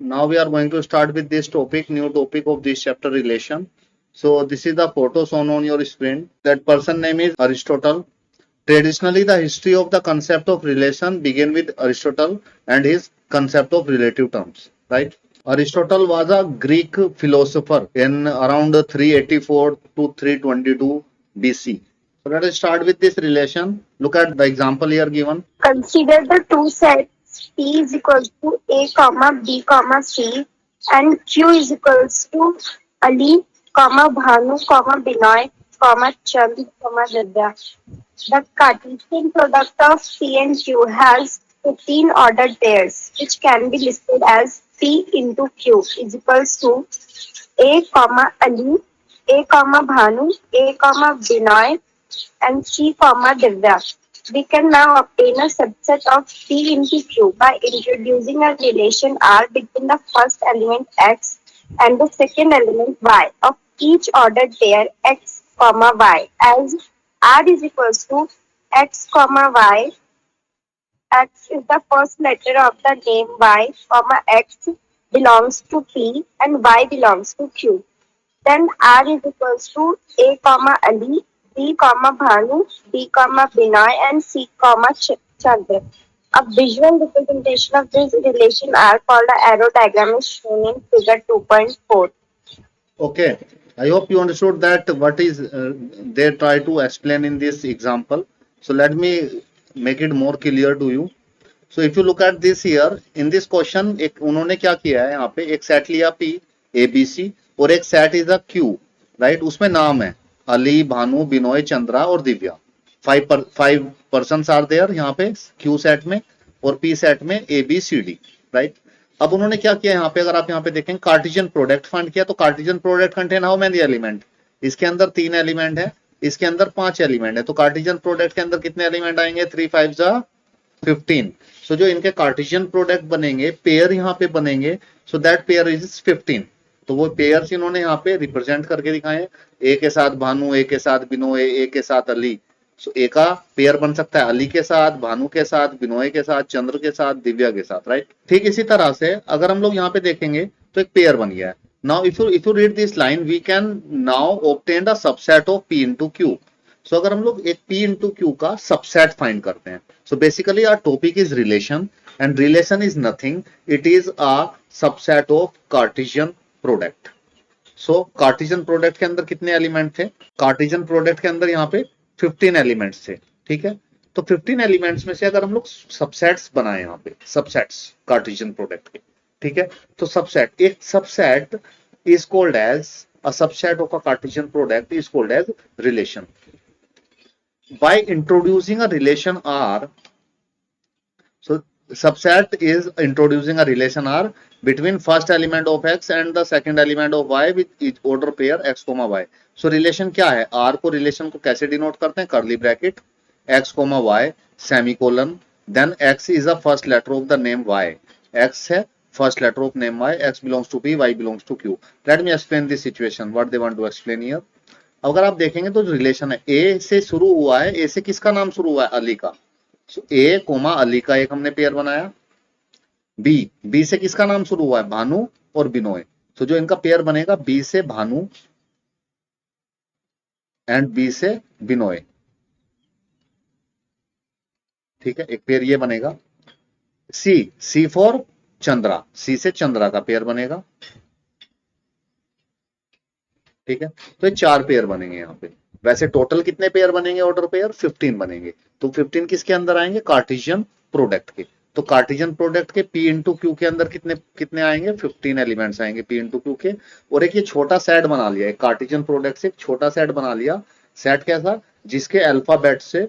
now we are going to start with this topic, new topic of this chapter, relation. So this is the photo shown on your screen. That person name is Aristotle. Traditionally, the history of the concept of relation began with Aristotle and his concept of relative terms, right? Aristotle was a Greek philosopher in around 384 to 322 BC. So let us start with this relation. Look at the example here given. Consider the two sets P is equals to A comma B comma C and Q is equals to Ali comma Bhanu comma Binoy comma Chand comma Vidya. The Cartesian product of P and Q has 15 ordered pairs, which can be listed as P into Q is equals to A comma Ali, A comma Bhanu, A comma Binoy, and C comma Divya. We can now obtain a subset of P into Q by introducing a relation R between the first element X and the second element Y of each ordered pair X comma Y, as R is equals to X comma Y. X is the first letter of the name Y comma X belongs to P and Y belongs to Q. Then R is equals to A comma Ali, B comma Bhanu, D comma Binoy, and C comma Chandra. A visual representation of this relation R called an arrow diagram is shown in figure 2.4. Okay, I hope you understood that what is they try to explain in this example. So let me make it more clear to you. So if you look at this here, in this question, एक उन्होंने क्या किया है यहाँ पे एक set लिया P, A, B, C और एक set is a Q, right? उसमें नाम है अली, भानु, बिनोय, चंद्रा और Divya. Five persons are there यहाँ पे Q सेट में और P सेट में A, B, C, D, right? अब उन्होंने क्या किया यहाँ पे, अगर आप यहाँ पे देखें कार्टेशियन प्रोडक्ट फाइंड किया, तो Cartesian product contain how many element? इसके अंदर 3 एलिमेंट है, इसके अंदर 5 एलिमेंट है, तो कार्टेशियन प्रोडक्ट के अंदर कितने एलिमेंट आएंगे? 3 5 जा 15. सो जो इनके कार्टेशियन प्रोडक्ट बनेंगे, पेयर यहाँ पे बनेंगे, सो दैट पेयर इज 15. तो वो पेयर्स इन्होंने यहाँ पे रिप्रेजेंट करके दिखाए, ए के साथ भानु, ए के साथ बिनोय, ए के साथ अली. सो ए का पेयर बन सकता है अली के साथ, भानु के साथ, बिनोय के साथ, चंद्र के साथ, दिव्या के साथ, राइट? ठीक इसी तरह से अगर हम लोग यहाँ पे देखेंगे तो एक पेयर बन गया है. Now if you read this line, we can now obtain the subset of P into Q. So अगर हम लोग एक P into Q का सबसेट फाइंड करते हैं, so basically our topic is relation, and relation is nothing, it is a subset of Cartesian product. so Cartesian product के अंदर कितने एलिमेंट थे? Cartesian product के अंदर यहाँ पे 15 एलिमेंट्स थे, ठीक है? तो 15 एलिमेंट्स में से अगर हम लोग सबसेट्स बनाए यहाँ पे, सबसेट्स Cartesian product के, ठीक है? तो सबसेट, एक subset is called as a subset of a Cartesian product is called as relation. By introducing a relation R, so subset is introducing a relation R between first element of X and the second element of Y with each order pair X, Y. So relation क्या है? R को relation को कैसे denote करते हैं? Curly bracket X, Y semicolon, then X is the first letter of the name Y. X है first letter of name Y. X belongs to P, Y belongs to Q. Let me explain this situation. What they want to explain here. अगर आप देखेंगे तो relation है, ए से शुरू हुआ है, ए से किसका नाम शुरू हुआ है? अली का. सो ए कोमा अली का एक हमने पेयर बनाया. बी से किसका नाम शुरू हुआ है? भानु और बिनोय. तो जो इनका पेयर बनेगा बी से भानु एंड बी से बिनोय, ठीक है? एक पेयर ये बनेगा. सी फॉर चंद्रा, सी से चंद्रा का पेयर बनेगा, ठीक है? तो ये 4 पेयर बनेंगे यहाँ पे. वैसे टोटल कितने पेयर बनेंगे? ऑर्डर पेयर 15 बनेंगे. तो 15 किसके अंदर आएंगे? कार्टेशियन प्रोडक्ट के. तो कार्टेशियन प्रोडक्ट के P into Q के अंदर कितने कितने आएंगे? 15 एलिमेंट्स आएंगे P into Q के. और एक ये छोटा सेट बना लिया, एक कार्टेशियन प्रोडक्ट से एक छोटा सेट बना लिया. सेट कैसा? जिसके अल्फाबेट से,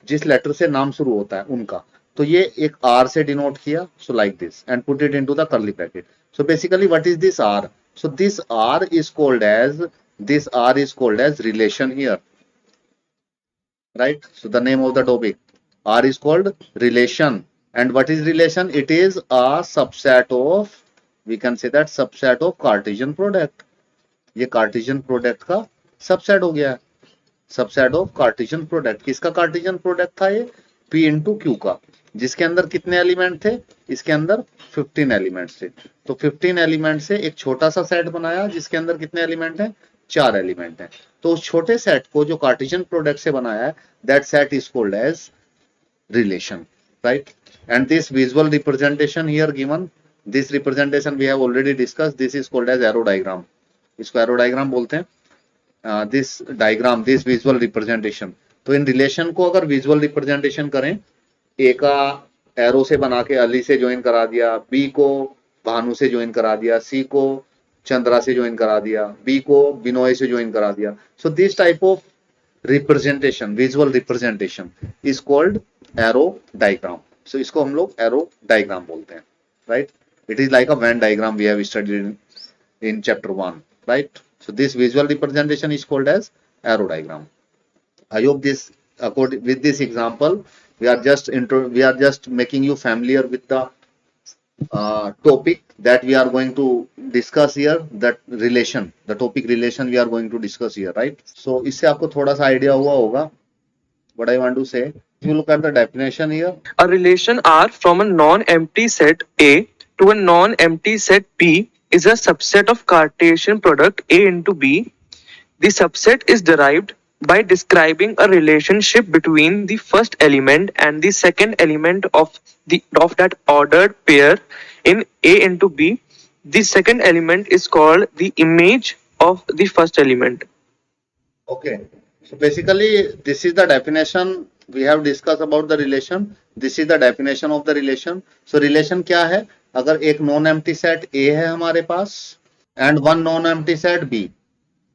जिस लेटर से नाम शुरू होता है उनका. तो ये एक R से डिनोट किया, so like this, and put it into the curly bracket. So basically what is this R? So this R is called as relation here, right? So the name of the topic, R is called relation. And what is relation? It is a subset of, we can say that subset of Cartesian product. ये Cartesian product का subset हो गया है. Subset of Cartesian product. किसका Cartesian product था ये? P into Q का. जिसके अंदर कितने एलिमेंट थे, इसके अंदर 15 एलिमेंट्स थे। तो 15 एलिमेंट से एक छोटा सा सेट बनाया जिसके अंदर कितने एलिमेंट हैं, 4 एलिमेंट हैं। तो उस छोटे सेट को जो कार्टेशियन प्रोडक्ट से बनाया है, that set is called as relation, right? And this visual representation here given, this representation we have already discussed, this is called as arrow diagram, इसको arrow diagram बोलते हैं। this diagram, this visual representation, तो in relation को अगर visual representation करें, ए का arrow से बना के अली से ज्वाइन करा दिया, बी को भानु से ज्वाइन करा दिया, सी को चंद्रा से ज्वाइन करा दिया, बी को बिनोय से ज्वाइन करा दिया। So this type of representation, visual representation is called arrow diagram. So इसको हम लोग एरो डायग्राम बोलते हैं, right? It is like a Venn diagram we have studied in chapter 1, right? So this visual representation is called as arrow diagram. I hope this, according with this example, we are just making you familiar with the topic that we are going to discuss here, that relation, the topic relation we are going to discuss here, right? So इससे आपको थोड़ा सा idea हुआ होगा what I want to say. If you look at the definition here, A relation R from a non-empty set A to a non-empty set B is a subset of Cartesian product A into B. The subset is derived by describing a relationship between the first element and the second element of that ordered pair in A into B. The second element is called the image of the first element. okay. So basically this is the definition we have discussed about the relation. This is the definition of the relation. So relation क्या है? अगर एक non empty set A है हमारे पास and one non empty set B,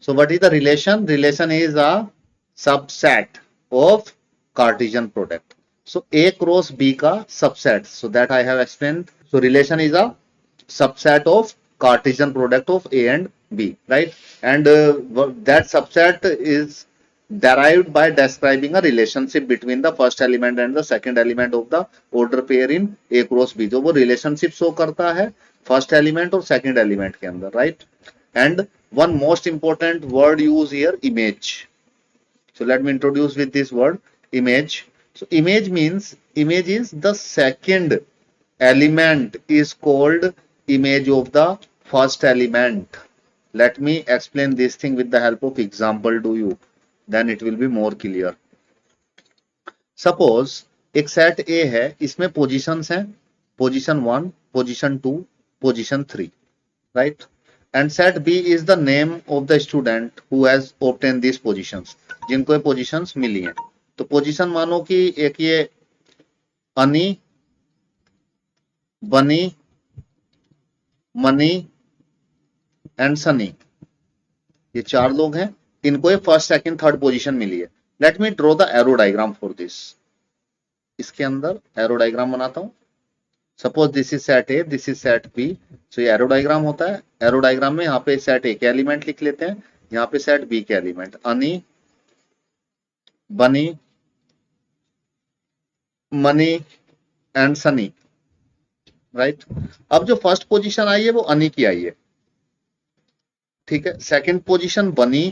so what is the relation? Relation is a subset of Cartesian product. So A cross B का subset, so that I have explained. So relation is a subset of Cartesian product of A and B, right? And that subset is derived by describing a relationship between the first element and the second element of the order pair in A cross B, जो वो relationship show करता है first element और second element के अंदर, right? And one most important word used here, image. So let me introduce with this word, image. So image means, image is the second element is called image of the first element. Let me explain this thing with the help of example to you, then it will be more clear. Suppose एक set A है, इसमें positions हैं, position 1, position 2, position 3, right? And set B is the name of the student who has obtained these positions, जिनको ये positions मिली हैं। तो position मानो कि एक ये अनी, बनी, मनी एंड सनी, ये 4 लोग हैं, इनको ये फर्स्ट सेकंड थर्ड पोजीशन मिली है। Let me draw the arrow diagram for this. इसके अंदर एरो डायग्राम बनाता हूं। Suppose this is set A, this is set B. So ये एरो डायग्राम होता है। एरो डायग्राम में यहाँ पे सेट ए के एलिमेंट लिख लेते हैं, यहाँ पे सेट बी के एलिमेंट, अनी, बनी, मनी एंड सनी, राइट? अब जो फर्स्ट पोजीशन आई है वो अनी की आई है, ठीक है। Second position Bunny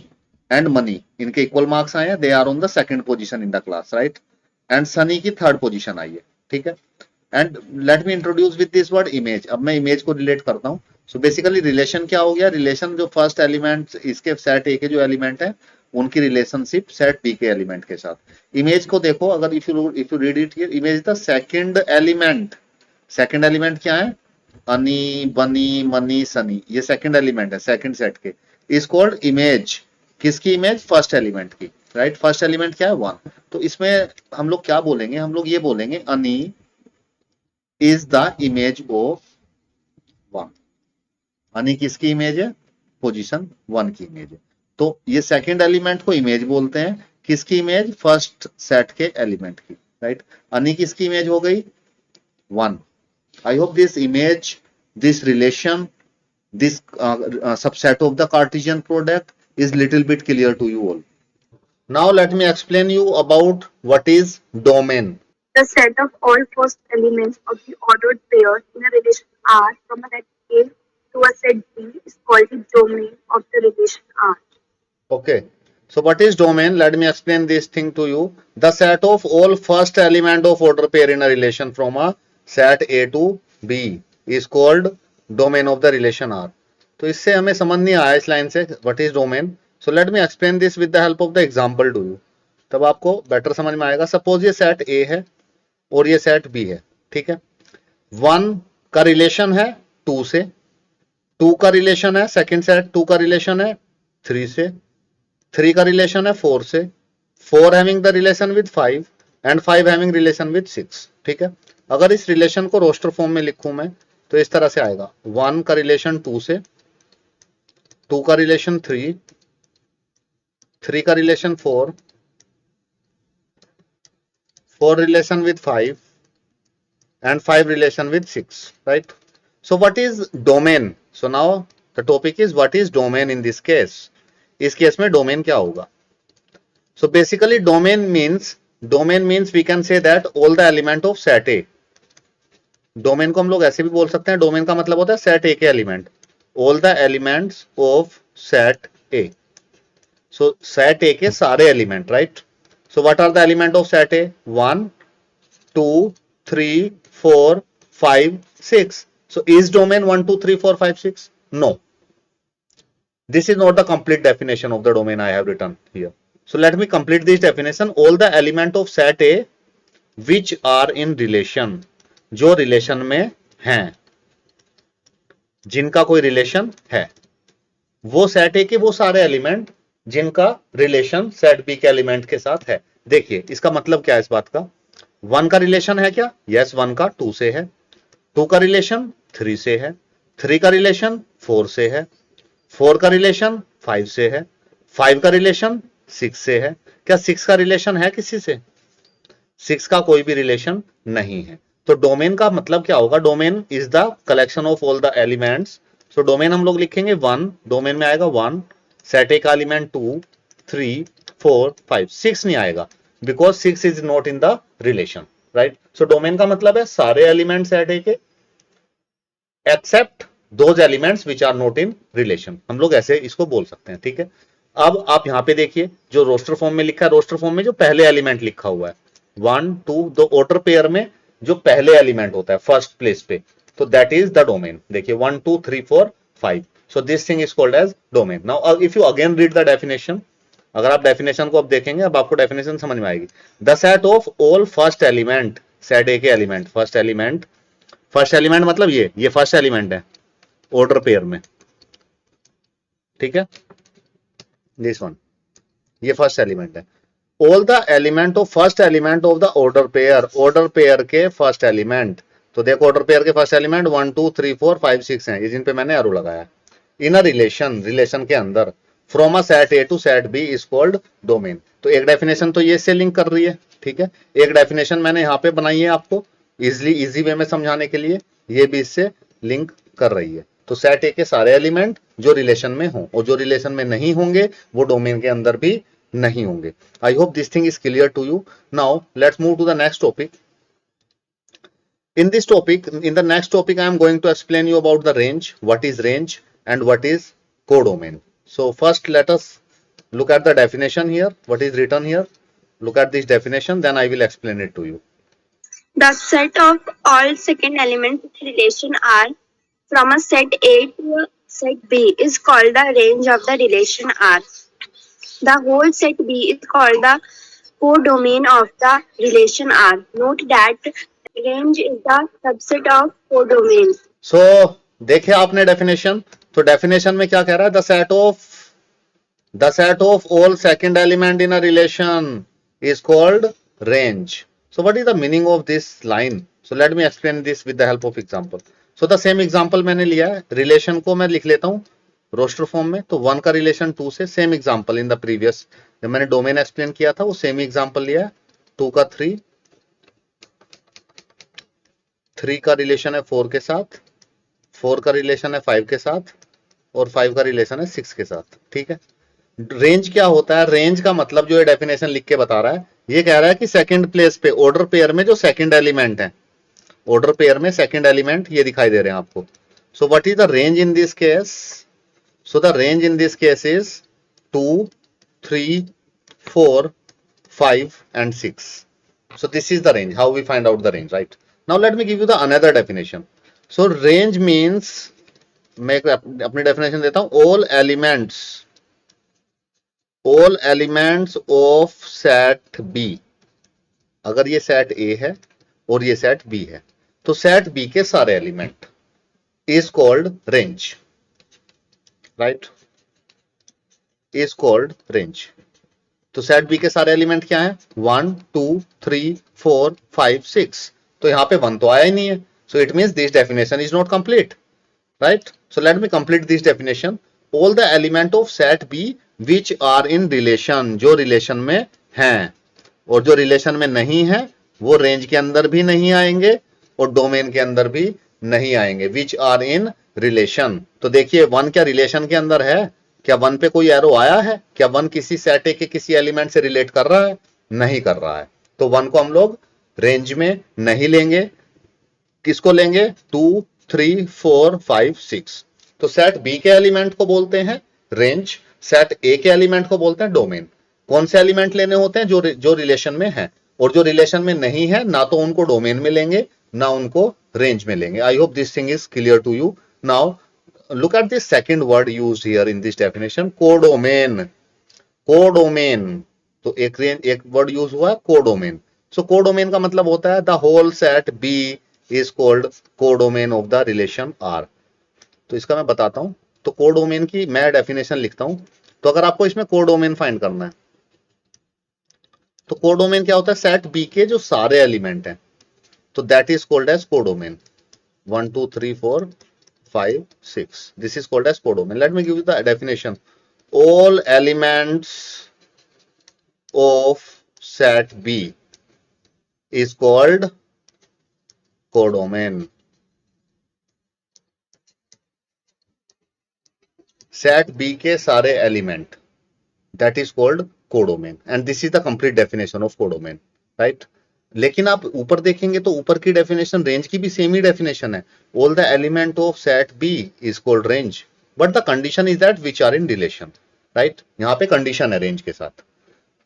and Mani, इनके इक्वल मार्क्स आए हैं, they are on the second position in the class, right? And Sunny की थर्ड पोजीशन आई है, ठीक है। And let me introduce with this word image. अब मैं इमेज को रिलेट करता हूं। सो बेसिकली रिलेशन क्या हो गया? रिलेशन जो फर्स्ट एलिमेंट, इसके सेट ए के जो एलिमेंट है उनकी रिलेशनशिप सेट बी के एलिमेंट के साथ। इमेज को देखो, अगर if you read it here, image the second element. Second element क्या है? अनी, बनी, मनी, सनी, ये सेकंड एलिमेंट है सेकंड सेट के। Is called image. किसकी इमेज? फर्स्ट एलिमेंट की, राइट? फर्स्ट एलिमेंट क्या है? 1। तो इसमें हम लोग क्या बोलेंगे? हम लोग ये बोलेंगे अनी इज द इमेज ऑफ 1। अनी किसकी इमेज है? पोजीशन 1 की इमेज है। तो ये सेकंड एलिमेंट को इमेज बोलते हैं। किसकी इमेज? फर्स्ट सेट के एलिमेंट की, राइट? अनी किसकी इमेज हो गई? 1। I hope this image, this relation, this subset of the Cartesian product is little bit clear to you all. Now let me explain you about what is domain. The set of all first elements of the ordered pair in a relation R from a set A to a set B is called the domain of the relation R. Okay. So what is domain? Let me explain this thing to you. The set of all first element of order pair in a relation from a set A to B is called domain of the relation R. तो इससे हमें समझ नहीं आया इस line से what is domain. So let me explain this with the help of the example to you. तब आपको बेटर समझ में आएगा. सपोज ये सेट A है और ये सेट B है, ठीक है. 1 का रिलेशन है 2 से, 2 का रिलेशन है सेकंड सेट, 2 का रिलेशन है 3 से, 3 का रिलेशन है 4 से, 4 having the relation with 5 and 5 having relation with 6, ठीक है. अगर इस रिलेशन को रोस्टर फॉर्म में लिखूं मैं तो इस तरह से आएगा. 1 का रिलेशन 2 से, 2 का रिलेशन 3, 3 का relation 4, 4 relation with 5 and 5 relation with 6, right? So what is domain? So now the topic is what is domain in this case. इस केस में domain क्या होगा? So basically domain means we can say that all the element of set A. domain को हम लोग ऐसे भी बोल सकते हैं, domain का मतलब होता है set A के element, all the elements of set A. So set A के सारे element, right? So what are the element of set A? 1, 2, 3, 4, 5, 6. So is domain 1, 2, 3, 4, 5, 6? No. This is not the complete definition of the domain I have written here. So let me complete this definition. All the element of set A which are in relation, जो relation में हैं, जिनका कोई relation है, वो set A के वो सारे element जिनका relation set B के element के साथ है. देखिए इसका मतलब क्या है इस बात का. 1 का रिलेशन है क्या? यस, 1 का 2 से है, 2 का रिलेशन 3 से है, 3 का रिलेशन 4 से है, 4 का रिलेशन 5 से है, 5 का रिलेशन 6 से है. क्या 6 का रिलेशन है किसी से? 6 का कोई भी रिलेशन नहीं है. तो डोमेन का मतलब क्या होगा? Domain is the collection of all the elements. So domain हम लोग लिखेंगे 1, डोमेन में आएगा 1, सेट ए का एलिमेंट 2, 3, 4, 5, 6 नहीं आएगा because 6 is not in the relation, right? So domain का मतलब है सारे एलिमेंट्स सेट ए के except those elements which are not in relation. हम लोग ऐसे इसको बोल सकते हैं, ठीक है. अब आप यहाँ पे देखिए जो रोस्टर फॉर्म में लिखा है, रोस्टर फॉर्म में जो पहले एलिमेंट लिखा हुआ है 1, 2, दो ऑर्डर पेयर में जो पहले एलिमेंट होता है फर्स्ट प्लेस पे, तो दैट इज द डोमेन. देखिए 1, 2, 3, 4, 5. So this thing is called as domain. Now if you again read the definition, अगर आप डेफिनेशन को अब देखेंगे, अब आपको डेफिनेशन समझ में आएगी. The set of all first element, set ए के एलिमेंट, फर्स्ट एलिमेंट मतलब ये फर्स्ट एलिमेंट है ऑर्डर पेयर में, ठीक है. दिस वन ये फर्स्ट एलिमेंट है. All the element of first element of the order pair के फर्स्ट एलिमेंट. तो देखो ऑर्डर पेयर के फर्स्ट एलिमेंट 1, 2, 3, 4, 5, 6 हैं, जिन पे मैंने एरो लगाया. इन अ रिलेशन के अंदर from a set A to set B is called domain. तो एक डेफिनेशन तो ये इससे लिंक कर रही है, ठीक है. एक डेफिनेशन मैंने यहाँ पे बनाई है आपको इजी वे में समझाने के लिए, ये भी इससे लिंक कर रही है. तो सेट ए के सारे एलिमेंट जो रिलेशन में हों और जो रिलेशन में नहीं होंगे वो डोमेन के अंदर भी नहीं होंगे. I hope this thing is clear to you. Now let's move to the next topic. In the next topic, I am going to explain you about the range, what is range and what is codomain. So first let us look at the definition here, what is written here. Look at this definition, then I will explain it to you. The set of all second elements with relation R from a set A to a set B is called the range of the relation R. The whole set B is called the codomain of the relation R. Note that range is the subset of codomain. So देखिए आपने definition, तो definition में क्या कह रहा है? the set of all second element in a relation is called range. So what is the meaning of this line? So let me explain this with the help of example. So the same example मैंने लिया है, relation को मैं लिख लेता हूँ roster form में. तो 1 का रिलेशन 2 से, same example in the previous जब मैंने डोमेन एक्सप्लेन किया था वो सेम एग्जांपल लिया है. 2 का 3 का रिलेशन है 4 के साथ, 4 का रिलेशन है 5 के साथ और 5 का रिलेशन है 6 के साथ, ठीक है. रेंज क्या होता है? रेंज का मतलब जो ये डेफिनेशन लिख के बता रहा है, ये कह रहा है कि सेकंड प्लेस पे ऑर्डर पेयर में जो सेकंड एलिमेंट है, ऑर्डर पेयर में सेकंड एलिमेंट ये दिखाई दे रहे हैं आपको. So what is the range in this case? So the range in this case is 2, 3, 4, 5 and 6. So this is the range, how we find out the range, right? Now let me give you the another definition. So range means, मैं अपनी definition देता हूं, all elements of set B. अगर ये set A है और ये set B है, तो set B के सारे element is called range, right? is called range. तो सेट बी के सारे एलिमेंट क्या हैं? 1, 2, 3, 4, 5, 6. तो यहां पे 1 तो आया ही नहीं है. So it means this definition is not complete, right? So let me complete this definition. All the element of set B which are in relation, जो रिलेशन में हैं और जो रिलेशन में नहीं है वो रेंज के अंदर भी नहीं आएंगे और डोमेन के अंदर भी नहीं आएंगे. Which are in relation. तो देखिए 1 क्या रिलेशन के अंदर है? क्या 1 पे कोई एरो आया है? क्या 1 किसी सेट ए के किसी एलिमेंट से रिलेट कर रहा है? नहीं कर रहा है. तो 1 को हम लोग रेंज में नहीं लेंगे. किसको लेंगे? 2, 3, 4, 5, 6. तो सेट बी के एलिमेंट को बोलते हैं रेंज, सेट ए के एलिमेंट को बोलते हैं डोमेन. कौन से एलिमेंट लेने होते हैं? जो रिलेशन में है, और जो रिलेशन में नहीं है ना तो उनको डोमेन में लेंगे ना उनको रेंज में लेंगे. I hope this thing is clear to you. Now look at this second word used here in this definition, codomain. codomain, तो एक वर्ड यूज हुआ है codomain. So codomain का मतलब होता है the whole set B is called codomain of the relation R. तो इसका मैं बताता हूं. तो codomain की मैं डेफिनेशन लिखता हूं. तो अगर आपको इसमें codomain फाइंड करना है तो codomain क्या होता है? सेट B के जो सारे एलिमेंट हैं, तो that is called as codomain. 1, 2, 3, 4, 5, 6. This is called as codomain. Let me give you the definition. All elements of set B is called codomain. Set B के सारे element, that is called codomain. And this is the complete definition of codomain, right? लेकिन आप ऊपर देखेंगे तो ऊपर की definition range की भी सेम ही डेफिनेशन है. All the element of set B is called range, but the condition is that which are in relation, right? यहाँ पे कंडीशन है रेंज के साथ.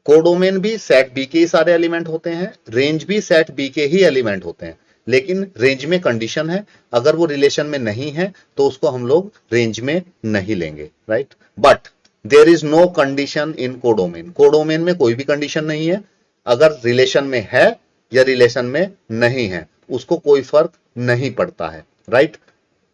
कोडोमेन भी सेट बी के ही सारे एलिमेंट होते हैं, रेंज भी सेट बी के ही एलिमेंट होते हैं, लेकिन रेंज में कंडीशन है, अगर वो रिलेशन में नहीं है तो उसको हम लोग रेंज में नहीं लेंगे, right? But there is no condition in codomain. Codomain में कोई भी कंडीशन नहीं है. अगर रिलेशन में है या रिलेशन में नहीं है उसको कोई फर्क नहीं पड़ता है, राइट?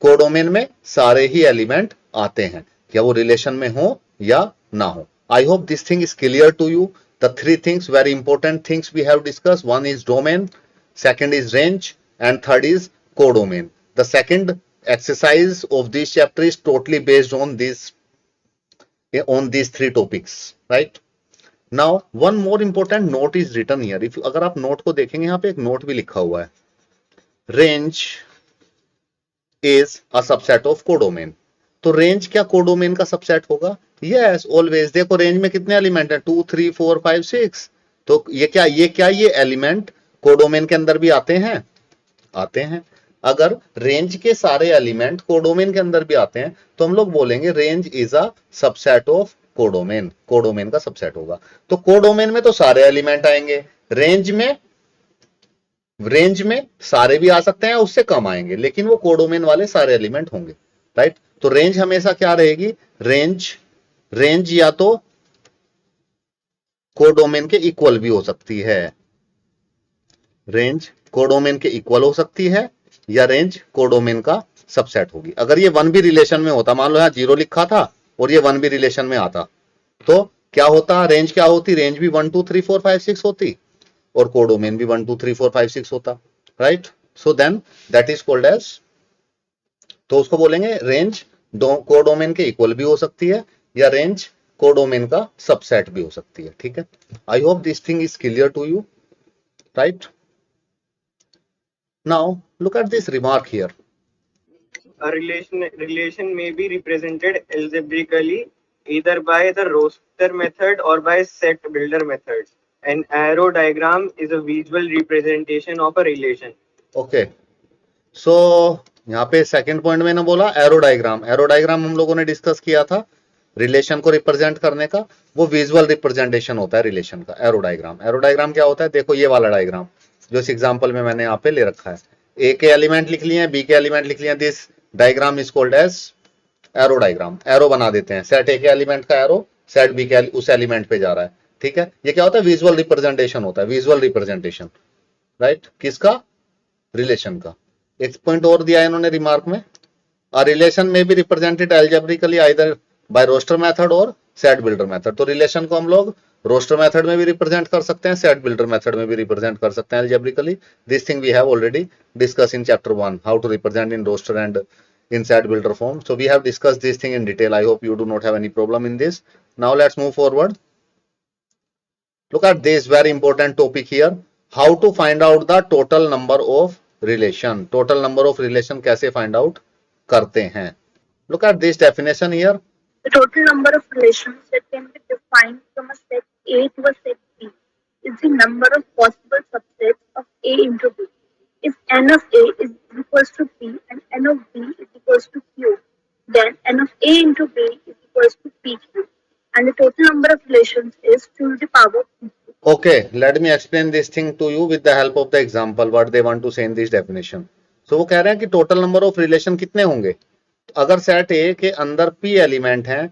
कोडोमेन में सारे ही एलिमेंट आते हैं, क्या वो रिलेशन में हो या ना हो. I hope this thing is clear to you. The 3 things, very important things we have discuss. 1 is domain, second is range, and third is codomain. The second exercise of this chapter is totally based on these 3 topics, right? Now one more important note is written here. If अगर आप note को देखेंगे, यहाँ पे एक note भी लिखा हुआ है, range is a subset of codomain. तो रेंज क्या कोडोमेन का सबसेट होगा? Yes, always. देखो रेंज में कितने एलिमेंट है? 2, 3, 4, 5, 6. तो ये एलिमेंट कोडोमेन के अंदर भी आते हैं. अगर रेंज के सारे एलिमेंट कोडोमेन के अंदर भी आते हैं तो हम लोग बोलेंगे range is a subset of codomain. Codomain का सबसेट होगा. तो कोडोमेन में तो सारे एलिमेंट आएंगे, रेंज में सारे भी आ सकते हैं, उससे कम आएंगे, लेकिन वो कोडोमेन वाले सारे एलिमेंट होंगे, राइट? तो रेंज हमेशा क्या रहेगी? रेंज या तो कोडोमेन के इक्वल भी हो सकती है, रेंज कोडोमेन के इक्वल हो सकती है, या रेंज कोडोमेन का सबसेट होगी. अगर ये 1 भी रिलेशन में होता, मान लो यहां 0 लिखा था और ये 1 भी रिलेशन में आता, तो क्या होता? रेंज क्या होती? रेंज भी 1, 2, 3, 4, 5, 6 होती और कोडोमेन भी 1, 2, 3, 4, 5, 6 होता, right? So then that is called as, तो उसको बोलेंगे रेंज कोडोमेन के इक्वल भी हो सकती है या रेंज कोडोमेन का सबसेट भी हो सकती है, ठीक है? I hope this thing is clear to you, right? Now look at this remark here. A relation may be represented algebraically either by the roster method or by set builder method. An arrow diagram is a visual representation of a relation. Okay. So यहाँ पे second point में ना बोला arrow diagram. Arrow diagram हम लोगों ने discuss किया था रिलेशन को रिप्रेजेंट करने का, वो विजुअल रिप्रेजेंटेशन होता है रिलेशन का, एरो डायग्राम। एरो डायग्राम क्या होता है, देखो ये वाला डायग्राम जो इस एग्जांपल में मैंने यहाँ पे ले रखा है, ए के एलिमेंट लिख लिए हैं, बी के एलिमेंट लिख लिए हैं, this diagram is called as arrow diagram. Arrow बना देते हैं, सेट ए के एलिमेंट का एरो सेट बी के उस एलिमेंट पे जा रहा है, ठीक है। ये क्या होता है, विजुअल रिप्रेजेंटेशन होता है, विजुअल रिप्रेजेंटेशन, राइट, किसका, रिलेशन का। एक पॉइंट और दिया है इन्होंने रिमार्क में, अ रिलेशन में भी represented algebraically either by roster method और सेट बिल्डर मेथड। तो रिलेशन को हम लोग रोस्टर मेथड में भी रिप्रेजेंट कर सकते हैं, सेट बिल्डर मेथड में भी रिप्रेजेंट कर सकते हैं algebraically. This thing we have already discuss in chapter 1, how to represent in roster and in set builder form. So we have discussed this thing in detail. I hope you do not have any problem in this. Now let's move forward. Look at this very important topic here, how to find out the total number of relation. Total number of relation कैसे find out करते हैं. Look at this definition here. The total number of relations that can be defined from a set A to a set B is the number of possible subsets of A into B. If n of A is equals to P and n of B is equals to Q, then n of A into B is equals to PQ, and the total number of relations is 2 to the power P. Okay, let me explain this thing to you with the help of the example what they want to say in this definition. So वो कह रहे हैं कि total number of relation कितने होंगे, अगर set A के अंदर P एलिमेंट हैं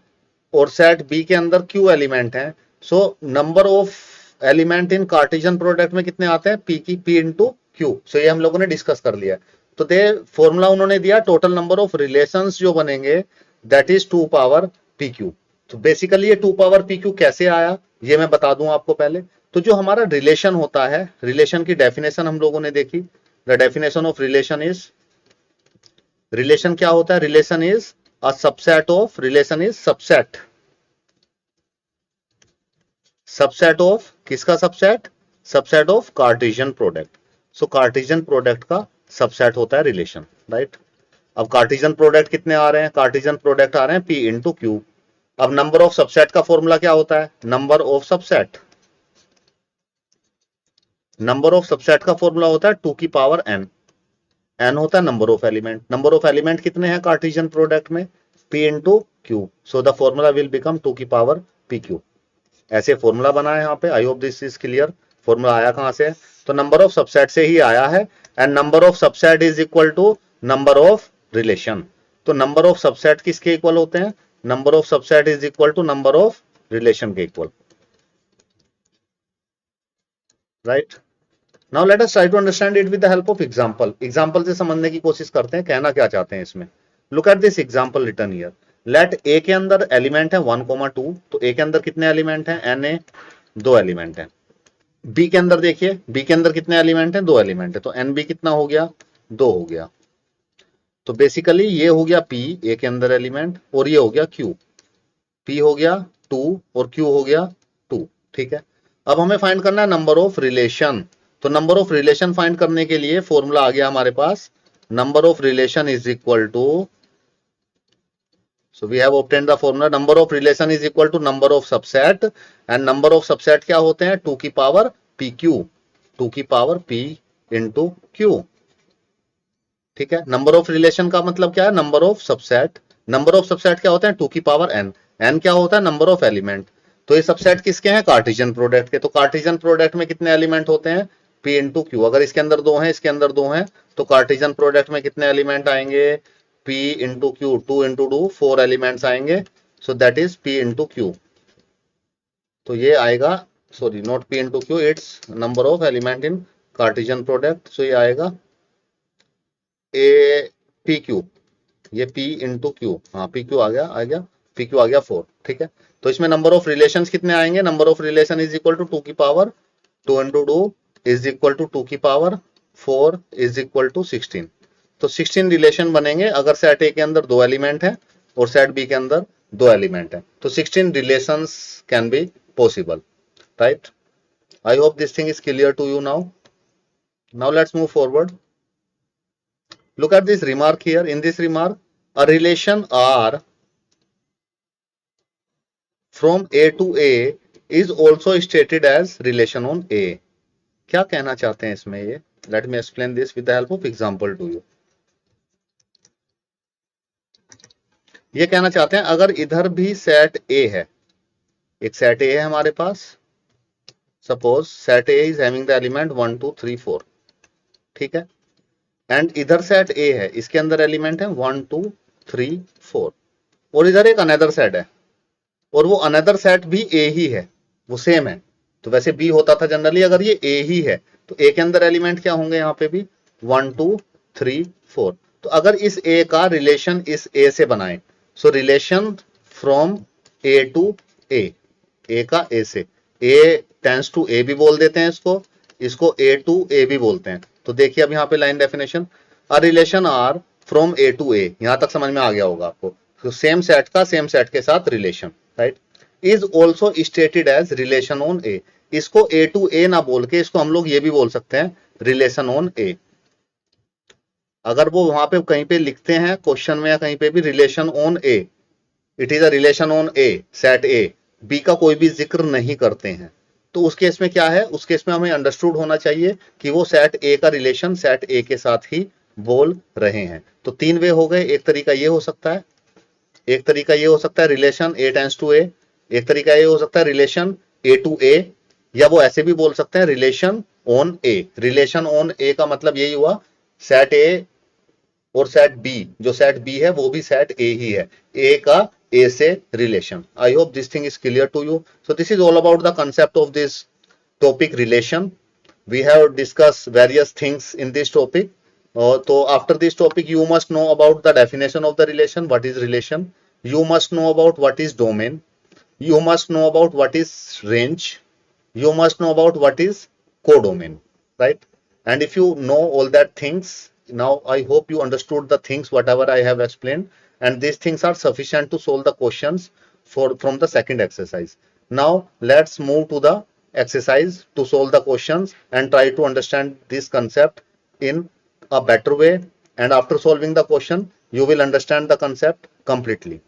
और सेट B के अंदर Q एलिमेंट हैं, so number of element in Cartesian product में कितने आते हैं, P इंटू Q। सो ये हम लोगों ने डिस्कस कर लिया। तो दे फॉर्मूला उन्होंने दिया, टोटल नंबर ऑफ रिलेशंस जो बनेंगे दैट इज 2 पावर PQ। तो बेसिकली ये 2 पावर PQ कैसे आया ये मैं बता दूं आपको पहले। तो जो हमारा रिलेशन होता है, रिलेशन की डेफिनेशन हम लोगों ने देखी। The definition of relation is, relation क्या होता है, relation is a subset of, relation is subset, subset of किसका subset, subset of Cartesian product. So Cartesian product का सबसेट होता है रिलेशन, राइट। अब कार्टेशियन प्रोडक्ट कितने आ रहे हैं, कार्टेशियन प्रोडक्ट आ रहे हैं P इंटू Q। अब नंबर ऑफ सबसेट का फॉर्मूला क्या होता है, number of subset, number of subset का फॉर्मूला होता है 2 की पावर n। n होता है number of element, number of element कितने हैं कार्टेशियन प्रोडक्ट में, P into Q। So the formula will become 2 की पावर PQ। ऐसे फॉर्मूला बना है यहाँ पे, आई hope this is clear. Formula आया कहां से, तो नंबर ऑफ सबसेट से ही आया है, and number of subset is equal to number of relation. तो नंबर ऑफ सबसेट किसके इक्वल होते हैं, number of subset is equal to number of relation के equal, right. Now let us try to understand it with the help of example. Example से समझने की कोशिश करते हैं, कहना क्या चाहते हैं इसमें। Look at this example written here. Let A के अंदर एलिमेंट है 1,2, तो ए के अंदर कितने एलिमेंट हैं, Na 2 एलिमेंट हैं। बी के अंदर देखिए, बी के अंदर कितने एलिमेंट हैं, 2 एलिमेंट है, तो NB कितना हो गया, 2 हो गया। तो बेसिकली ये हो गया P ए के अंदर एलिमेंट, और ये हो गया Q, P हो गया 2 और Q हो गया 2, ठीक है। अब हमें फाइंड करना है नंबर ऑफ रिलेशन। तो नंबर ऑफ रिलेशन फाइंड करने के लिए फॉर्मूला आ गया हमारे पास, number of relation is equal to, so we have obtained the formula, number of relation is equal to number of subset, and number of subset क्या होते हैं, 2 की पावर PQ, 2 की पावर P इंटू Q, ठीक है। Number of relation का मतलब क्या है, number of subset, number of subset क्या होते हैं 2 की पावर n, n क्या होता है नंबर ऑफ एलिमेंट। तो ये सबसेट किसके हैं, कार्टेशियन प्रोडक्ट के। तो कार्टेशियन प्रोडक्ट में कितने एलिमेंट होते हैं, P इंटू Q। अगर इसके अंदर 2 हैं, इसके अंदर 2 हैं, तो कार्टेशियन प्रोडक्ट में कितने एलिमेंट आएंगे, P into Q, 2 into 2 4 elements आएंगे, so that is P into Q। तो ये आएगा, sorry not P into Q, it's number of element in Cartesian product. So ये आएगा PQ, ये P इंटू Q, हाँ PQ आ गया PQ आ गया 4, ठीक है। तो इसमें नंबर ऑफ रिलेशंस कितने आएंगे, number of relation is equal to 2 की power 2 into 2 is equal to 2 की पावर 4 इज इक्वल टू 16। तो 16 रिलेशन बनेंगे अगर सेट ए के अंदर 2 एलिमेंट है और सेट बी के अंदर 2 एलिमेंट है, तो 16 relations can be possible, right. I hope this thing is clear to you now. Now let's move forward. Look at this remark here. In this remark, a relation R from A to A is also stated as relation on A. क्या कहना चाहते हैं इसमें ये? Let me explain this with the help of example to you. ये कहना चाहते हैं अगर इधर भी सेट ए है, एक सेट ए है हमारे पास, suppose set A is having the element 1 2 3 4, ठीक है, एंड इधर सेट ए है, इसके अंदर एलिमेंट है 1 2 3 4, और इधर एक अनदर सेट है, और वो अनदर सेट भी ए ही है, वो सेम है। तो वैसे बी होता था जनरली, अगर ये ए ही है तो ए के अंदर एलिमेंट क्या होंगे यहाँ पे भी 1 2 3 4। तो अगर इस ए का रिलेशन इस ए से बनाए, so relation from A to A का ए से, ए टेंस टू ए भी बोल देते हैं इसको ए टू ए भी बोलते हैं। तो देखिए अब यहाँ पे line definition, a relation R from A to A, यहां तक समझ में आ गया होगा आपको। तो सेम सेट का सेम सेट के साथ relation, right, is also stated as relation on A. इसको ए टू ए ना बोल के इसको हम लोग ये भी बोल सकते हैं रिलेशन ऑन ए। अगर वो वहां पे कहीं पे लिखते हैं क्वेश्चन में या कहीं पे भी relation on A, it is a relation on a set A, B का कोई भी जिक्र नहीं करते हैं, तो उस केस में क्या है, उस केस में हमें अंडरस्टूड होना चाहिए कि वो सेट ए का रिलेशन सेट ए के साथ ही बोल रहे हैं। तो तीन वे हो गए, एक तरीका ये हो सकता है, एक तरीका ये हो सकता है रिलेशन ए टेंस टू ए, एक तरीका ये हो सकता है रिलेशन ए टू ए, या वो ऐसे भी बोल सकते हैं relation on A. Relation on A का मतलब यही हुआ सेट ए और सेट बी, जो सेट बी है वो भी सेट ए ही है, ए का ए से relation. I hope this thing is clear to you. So this is all about the concept of this topic relation. We have discuss various things in this topic. तो after this topic you must know about the definition of the relation, what is relation, you must know about what is domain, you must know about what is range, you must know about what is codomain, right? And if you know all that things, now I hope you understood the things whatever I have explained, and these things are sufficient to solve the questions from the second exercise. Now let's move to the exercise to solve the questions and try to understand this concept in a better way, and after solving the question you will understand the concept completely.